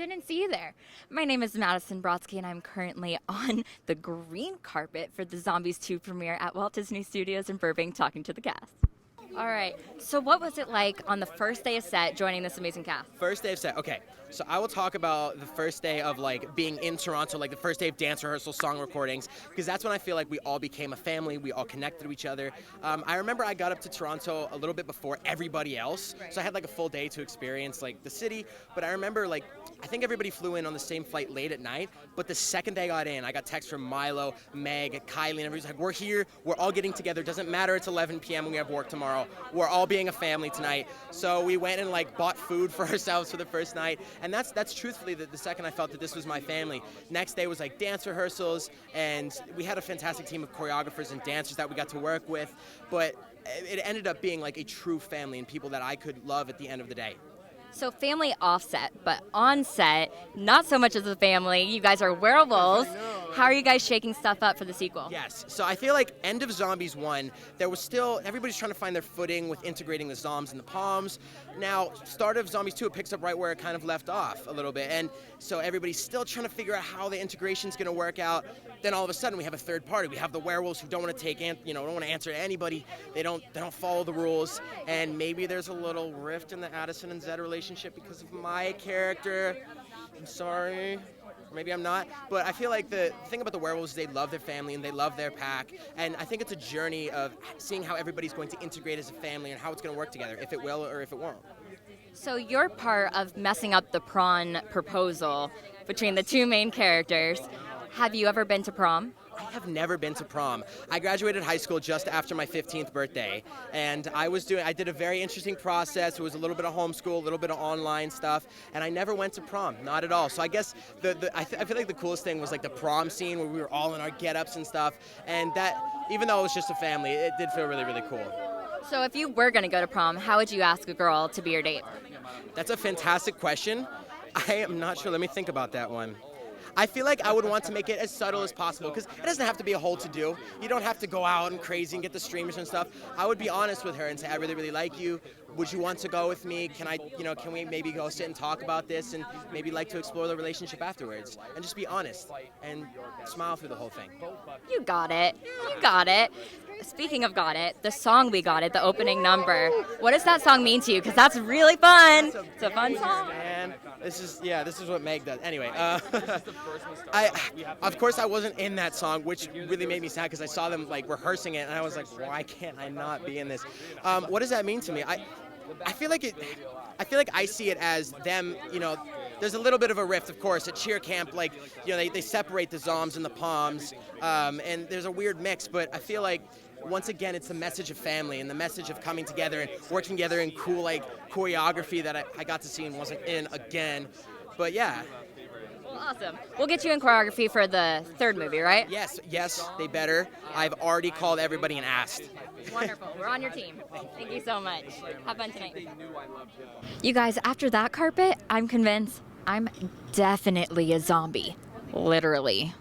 Didn't see you there. My name is Madison Brodsky, and I'm currently on the green carpet for the Zombies 2 premiere at Walt Disney Studios in Burbank, talking to the cast. All right, so what was it like on the first day of set joining this amazing cast? First day of set, okay. So I will talk about the first day of like being in Toronto, like the first day of dance rehearsal, song recordings, because that's when I feel like we all became a family, we all connected to each other. I remember I got up to Toronto a little bit before everybody else, so I had like a full day to experience like the city, but I remember like, I think everybody flew in on the same flight late at night, but the second day I got in, I got texts from Milo, Meg, Kylee, and everybody's like, we're here, we're all getting together, doesn't matter, it's 11 p.m. when we have work tomorrow, we're all being a family tonight. So we went and like bought food for ourselves for the first night, and that's truthfully the second I felt that this was my family. Next day was like dance rehearsals, and we had a fantastic team of choreographers and dancers that we got to work with, but it ended up being like a true family and people that I could love at the end of the day. So family offset, but on set, not so much as a family. You guys are werewolves. How are you guys shaking stuff up for the sequel? Yes, so I feel like end of Zombies 1, there was still, everybody's trying to find their footing with integrating the Zoms and the Palms. Now, start of Zombies 2, it picks up right where it kind of left off a little bit, and so everybody's still trying to figure out how the integration's gonna work out. Then all of a sudden we have a third party. We have the werewolves who don't want to don't want to answer to anybody. They don't follow the rules, and maybe there's a little rift in the Addison and Zed relationship because of my character. I'm sorry. Maybe I'm not, but I feel like the thing about the werewolves is they love their family and they love their pack, and I think it's a journey of seeing how everybody's going to integrate as a family and how it's going to work together, if it will or if it won't. So you're part of messing up the prawn proposal between the two main characters. Have you ever been to prom? I have never been to prom. I graduated high school just after my 15th birthday, and I did a very interesting process. It was a little bit of homeschool, a little bit of online stuff, and I never went to prom, not at all. So I guess I feel like the coolest thing was like the prom scene where we were all in our get-ups and stuff, and that, even though it was just a family, it did feel really, really cool. So if you were going to go to prom, how would you ask a girl to be your date? That's a fantastic question. I am not sure. Let me think about that one. I feel like I would want to make it as subtle as possible, because it doesn't have to be a whole to-do. You don't have to go out and crazy and get the streamers and stuff. I would be honest with her and say, I really, really like you. Would you want to go with me? Can we maybe go sit and talk about this and maybe like to explore the relationship afterwards? And just be honest and smile through the whole thing. You got it. You got it. Speaking of got it, the song We Got It, the opening number, what does that song mean to you? Because that's really fun. It's a fun song. Man, this is what Meg does. Anyway, of course I wasn't in that song, which really made me sad because I saw them like rehearsing it and I was like, why can't I not be in this? What does that mean to me? I feel like I see it as them, there's a little bit of a rift, of course, at cheer camp, like, they separate the Zoms and the Palms, and there's a weird mix, but I feel like once again, it's the message of family and the message of coming together and working together in cool, like, choreography that I got to see and wasn't in again. But yeah. Awesome. We'll get you in choreography for the third movie, right? Yes, they better. I've already called everybody and asked. Wonderful. We're on your team. Thank you so much. Have fun tonight. You guys, after that carpet, I'm convinced I'm definitely a zombie. Literally.